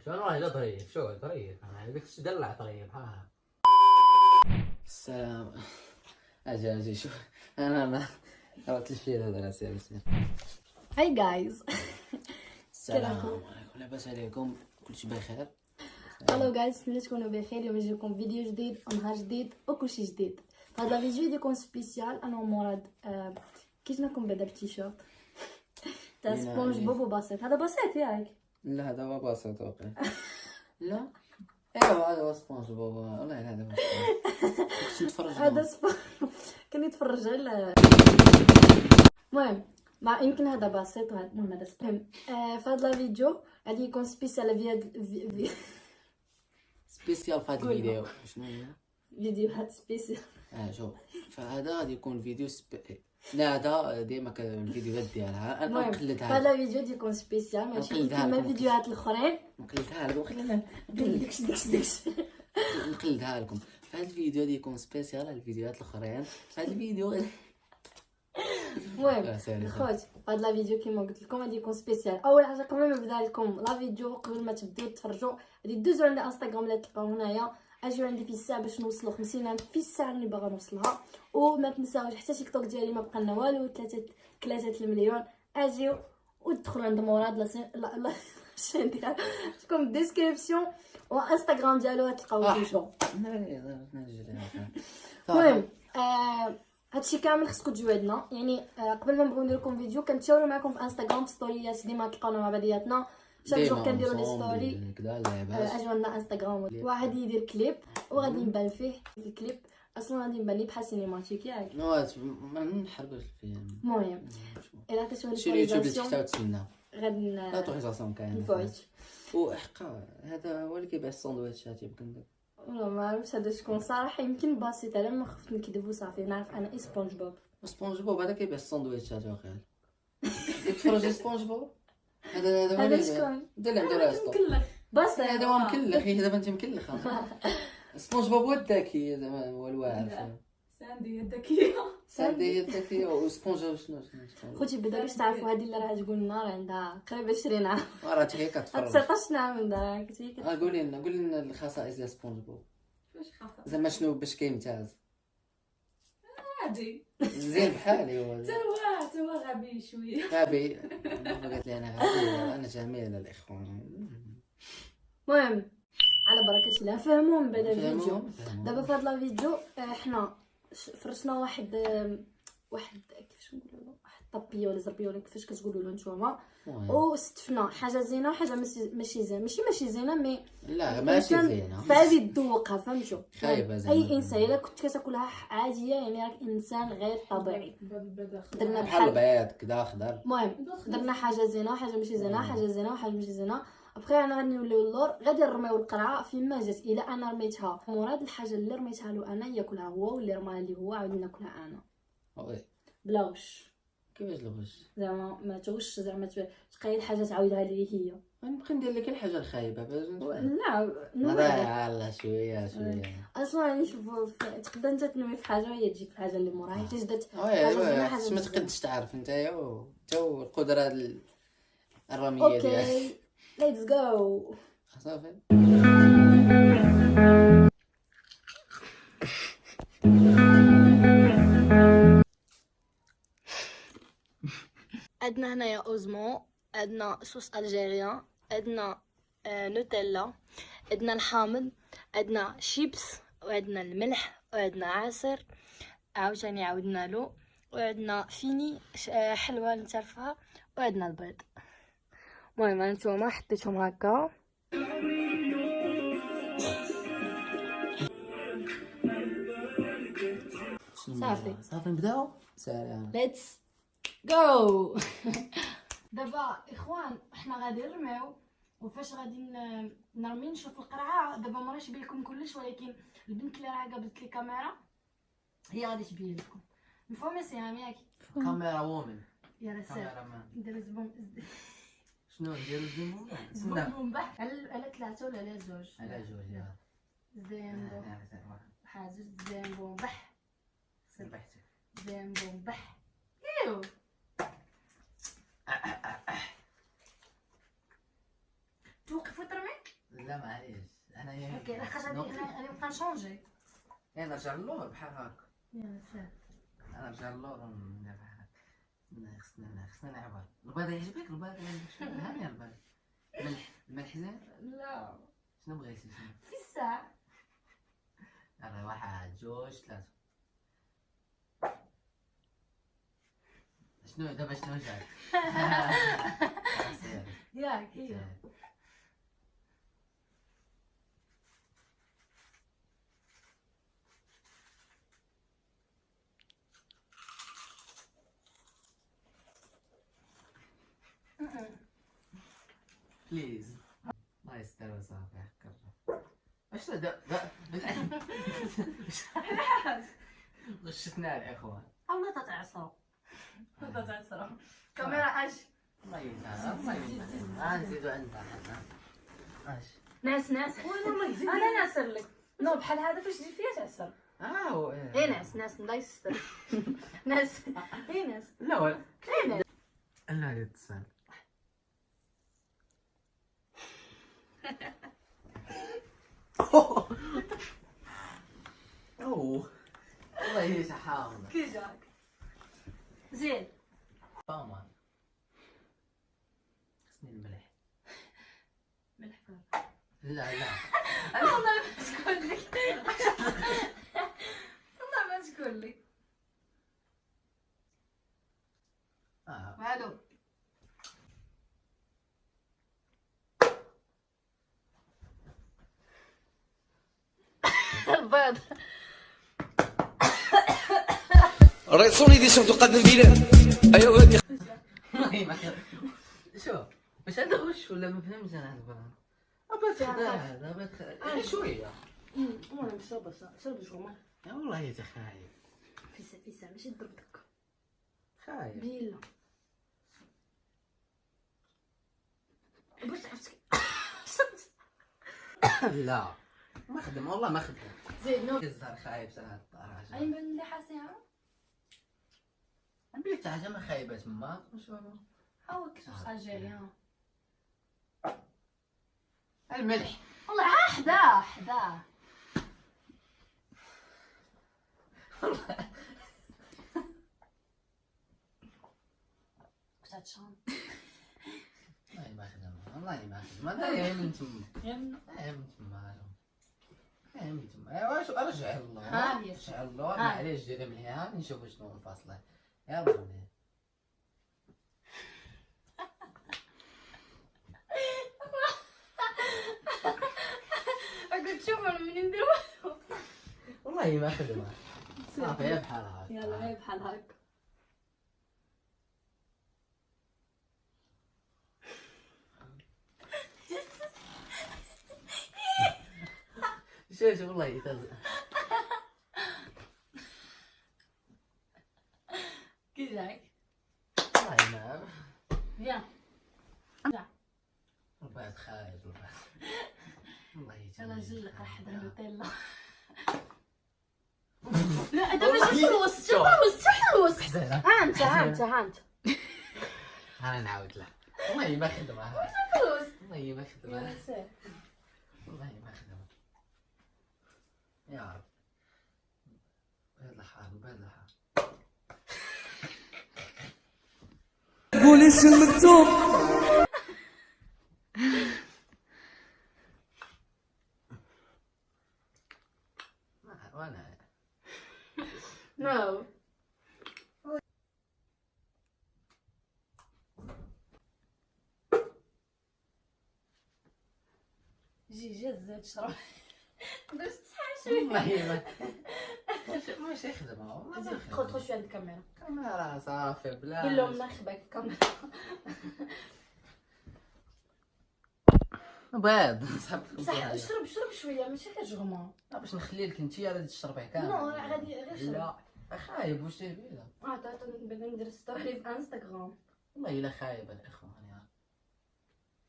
شلون راح ظريف؟ شو ظريف؟ انا ابيك تدلع طريف. ها السلام. اجي شو انا عرفت الشيء هذا لا سير. هاي جايز. السلام عليكم، لاباس عليكم؟ كلشي بخير؟ الو جايز، نتمنى تكونوا بخير. اليوم يجيكم فيديو جديد، نهار جديد وكلشي جديد. هذا الفيديو يكون سبيسيال. انا ومراد كي جيناكم بعدا بالتيشيرت تاع سبونج بوب وبسيط. هذا بسيط ياك؟ لا هذا هو بسيط واقع. لا ايوا هذا هو سبونج بوب والله. هذا هو كنت نتفرج هذا كان يتفرج على المهم مع يمكن هذا بسيط وهذا المهم هذا المهم. في هذا الفيديو غادي يكون سبيسيال سبيسيال في هذا الفيديو. شنو هي فيديوهات سبيسيال. شوف، فهذا غادي يكون فيديو لا هذا ديما الفيديوهات ديالها انا نقلدها. هذا الفيديو يكون سبيسيال ماشي كيما الفيديوهات الاخرين. نقلدها لكم، خلينا ديكش نقلدها لكم. في هذا الفيديو غادي يكون سبيسيال على الفيديوهات الاخرين. في هذا الفيديو المهم خوت، هذا الفيديو كيما قلت لكم غادي يكون سبيسيال. اول حاجه قبل ما نبدا لكم لا فيديو، قبل ما تبداو تفرجوا غادي دوزوا عند انستغرام اللي تلقاو هنايا. اجيو عندي في الساعه باش نوصلوا 50,000 في الساعه اللي باغا نوصلها. وما تنساوش حتى تيك توك ديالي ما بقى لنا والو، 3 المليون. اجيو ودخلوا عند مراد لا الشين ديال تكون الديسكريبسيون وانستغرام ديالو تلقاو فيه. المهم هادشي كامل خصكم تجيو عندنا. يعني قبل ما نبغيو ندير لكم فيديو كنتشاوروا معكم في انستغرام في ستوريات ديما تلقاونا مع بعضياتنا. شاك جور كنديروا لي ستوري. اجيو عندنا انستغرام. واحد يدير كليب وغادي نبان فيه في الكليب. اصلا غادي نبان لي بحال سينماتيك ياك. ما نحرقوش فيه. المهم الا كتشوفوا شي يوتيوب اللي تحتاج تسنى غادي لا توحيزاسيون كاين نفوت. وحقا هذا هو اللي كيبيع الساندويتشات يمكن. والله ما عرفتش هذا شكون صراحه. يمكن بسيط على ما خفت نكذب وصافي. نعرف انا سبونج بوب. سبونج بوب هذا كيبيع الساندويتشات واخا. تفرج سبونج بوب هذا شكون؟ دير عنده راسطو بس هذا هو مكلخ. دابا انت مكلخ. سبونج بوب هو الذكي زعما هو الواعر. ساندي هي الذكيه. ساندي هي الذكيه وسبونج شنو خوتي بدا باش تعرفوا هذه اللي راه تقول لنا راه عندها قريب 20 عام. راه هي كتفرج 19 عام عندها. قولي لنا الخصائص ديال سبونج بوب. واش خاصة زعما شنو باش كيمتاز؟ عادي زين بحالي هو تا هو غبي شويه. غبي. بابا قالت لي انا غبي انا جميل الاخوان. المهم على بركه الله فهموا من بعد الفيديو. دابا في هذا الفيديو حنا فرشنا واحد كيفاش نقولوا له، واحد طابيه ولا زربيه ولا كيفاش كتقولوا له نتوما. وستفنا حاجه زينه وحاجه ماشي زينه. ماشي زينه مي لا ماشي زينه صعيب يذوقها. فهمتوا؟ خايبه زعما. اي انسان الا كنت كتاكلها عاديه يعني راك انسان غير طبيعي. درنا بحال البيض كذا خضر. المهم درنا حاجه زينه وحاجه ماشي زينه، حاجه زينه وحاجه ماشي زينه. ابخي انا غادي نوليو اللور غادي نرميو القرعه فيما جات. الا انا رميتها مراد الحاجه اللي رميتها له انا ياكلها هو، واللي رماها لي هو عاود ناكلها انا وي بلا غش. كيفاش الغش؟ زعما ما تغش، زعما تقيل حاجه تعاودها لي هي. نبقى ندير لك الحاجه الخايبه باش لا نضيع شويه اصلا يعني تقدر انت تنوي في حاجه وهي تجيك في الحاجه اللي موراها. حيت جدت حاجه ما تقدش تعرف نتايا تا القدره الرميه ديالك. اوكي ليتس جو. صافي. عندنا هنايا اوزمو، عندنا صوص الجيريان، عندنا نوتيلا، عندنا الحامض، عندنا شيبس، وعندنا الملح، وعندنا عسل عاوتاني عاودنا له، وعندنا فيني حلوه نتعرفها، وعندنا البيض. المهم هانتوما حطيتهم هكا. صافي نبداو. سلام ليتس جو. دابا اخوان حنا غادي نرميو. وفاش غادي نرمي نشوف القرعه. دابا ما راش يبين لكم كلش، ولكن البنت اللي راه قابلت لي كاميرا هي غادي تبين لكم. مفهوم سهام ياك؟ كاميرا وومن يا رسال ندير زبون. شنو نديرو زبون؟ زبون بح على 3 ولا على 2؟ على 2 زين حاجه زين بون بح زين بون بح. ايوا توقف وترمي. لا معليش انا اوكي لا خاطر انا نبقى نشونجي. انا نرجع للور بحال هكا. يا سلام. انا نرجع للور وندير بحال هكا. خصنا نعبر. البيض يعجبك؟ البيض يعجبك شويه؟ هاني البيض. الملح زين؟ لا شنو بغيتي شنو؟ في الساعة. يلا 1 2 3. شنو دابا شنو جاك؟ ياك هي. بليز الله يستر وصافي حكر. واش دا غشتنا الاخوان. الله تتعصروا. تفضل تعصروا. كاميرا اش. الله يهديها الله يهديها. نزيدو عندها حنا. اش ناس انا ناصر لك. نو بحال هذا فاش تجي فيا تعصر. هو اي ناس الله يستر. ناس اي ناس لا ولا اي ناس. لا يتصل. اوه والله هي شحامة. كي جاك زين. فاهمة. خصني الملح. ملح فار. لا انا والله ما تقول لك. والله ما تقول لك. والو البيض. ريسون ايديسيون تقدم بلاد. ايوا ولدي والله ما شوف واش هذا غش ولا ما فهمتش انا هذا. ابا تخدع هذا ابا شويه. المهم شرب شغل. والله يا خايب فيسا ماشي ضربك خايب. بيلا باش عرفتك. لا ما خدم والله ما خدم. زين نو الزهر خايب ساعات طاح. اي من اللي حاسيها بليت حاجه ما خايبه تما واش بابا. هاو كيف خاجي الملح. والله حدا كنت هتشان. والله ما خدم والله ما خدم. هذا يا من تما يا من تما واش ارجع الله. ها هي. ارجع الله معليش ديري مليحه نشوف شنو منفصله. يلا قلت شوف انا منين ندير والله ما خدمه. صافي هي بحال هكا. يلا هي بحال هكا. شوف والله يتزق. كي جاك والله ما يا البيض خايب البيض. والله انا يتزق. نجلق واحد نوتيلا. لا هذا ماشي حلوس. حزينه. ها انت انا نعاود لها. والله ما خدمه. حلوس. والله ما خدمه. يا سير والله ما خدمه. يا رب بيض الحار. قولي شو المكتوب. وانا نو جي الزيت شرب باش تصحى شويه. والله ماشي يخدمها والله ما خذ يخدمها. شويه عند الكاميرا. كاميرا صافي بلا. قول لهم نخبك الكاميرا. بيض صاحبكم بصح شرب شويه ماشي كتجغمه. باش نخلي لك انت غادي تشربيه كامل. نو غادي غير شرب. لا خايب واش دير بيه. بدا ندير ستوري في انستغرام. والله الا خايبه الاخوان يا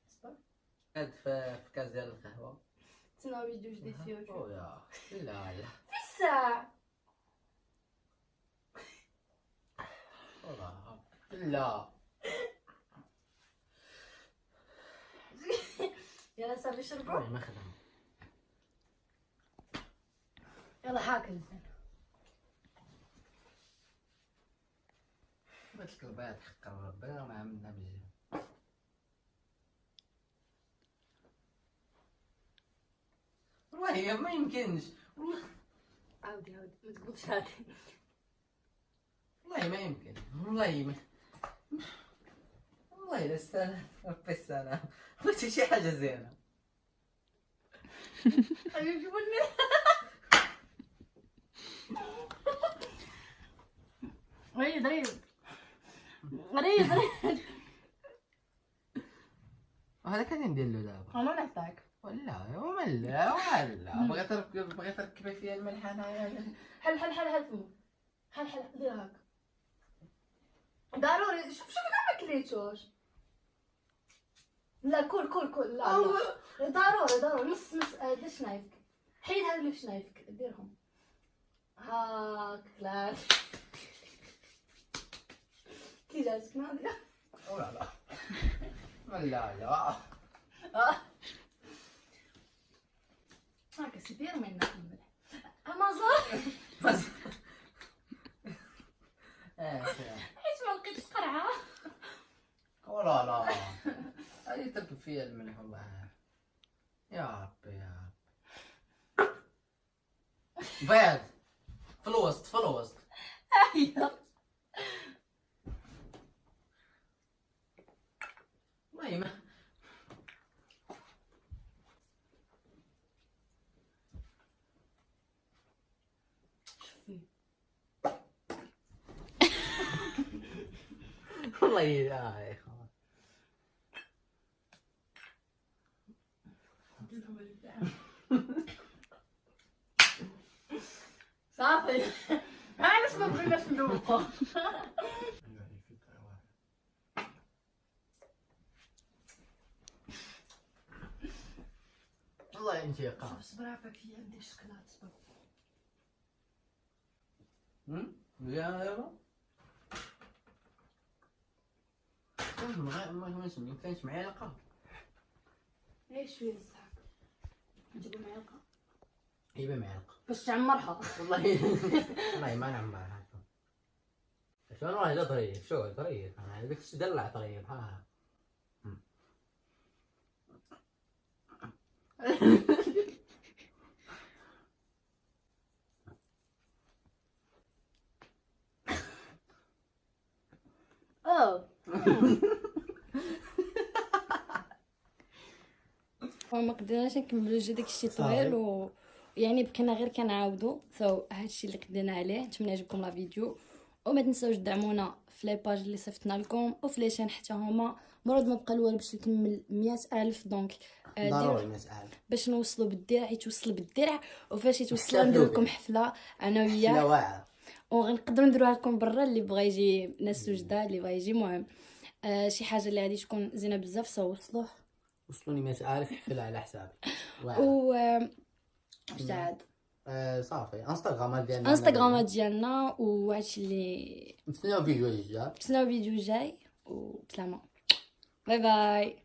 اصبر هاد في كاس ديال القهوه. تسناو فيديو جديد في يوتيوب. اويا لا في الساعة. لا يلا صافي شربوا. والله ما خدم. يلا هاكل زين. قلت لك البيض حق ربنا ما عملنا بزاف. والله ما يمكنش. عاودي ما تقولش هادي. والله ما يمكن. والله لا السلام. ربي السلام. بغيتي شي حاجة زينة. حبيبي جيبولي. ريد وهذا كان ندير له دابا. انا نحتاج. ولا بغيت تركبي فيها الملح انايا. حل فمو. حل دير هاك. ضروري شوف كاع ما كليتوش. لا كل لا ضروري نص هاد شنايفك. حيد هاد اللي في شنايفك ديرهم هاك. لا كي جاتك ناضية. لا هاك سيبير من نكمل امازون. حيت ما لقيتش قرعة. لا هذه تركب فيها الملح والله. يا ربي بيض في الوسط. ايوه والله ما والله يا اخوان. صافي. علاش ما بغيناش ندوقو. والله انت يا قاع. صبر عافاك هي عندي الشكلاط. صبر. يا ما نسمي كانش معايا لقا. اي شويه الصحاب نجيبو معلقه هيبه معلقه باش تعمرها. والله ما نعمرها. شلون والله طريف شو طريف انا بدك تدلع طريف ها. وما قدرناش نكملو جا داكشي طويل يعني بقينا غير كنعاودو هادشي اللي قدرنا عليه. نتمنى يعجبكم لا فيديو وما تنساوش دعمونا في لي باج اللي صيفطنا لكم وفي لي شين حتى هما. مراد ما بقى الوالو باش نكمل 100,000 دونك ضروري نسأل باش نوصلوا بالدرع يتوصل بالدرع وفاش يتوصل ندير لكم حفله انا وياه لا واعر وغنقدروا نديروها لكم برا اللي بغى يجي ناس وجده اللي بغى يجي. المهم شي حاجه اللي غادي تكون زينه بزاف سوصلوه وصلوني 100,000 حفلة على حسابي. و واش عاد صافي انستغرام ديالنا وهادشي اللي نتسناو فيديو الجاي. نتسناو فيديو جاي وبسلامه. باي باي.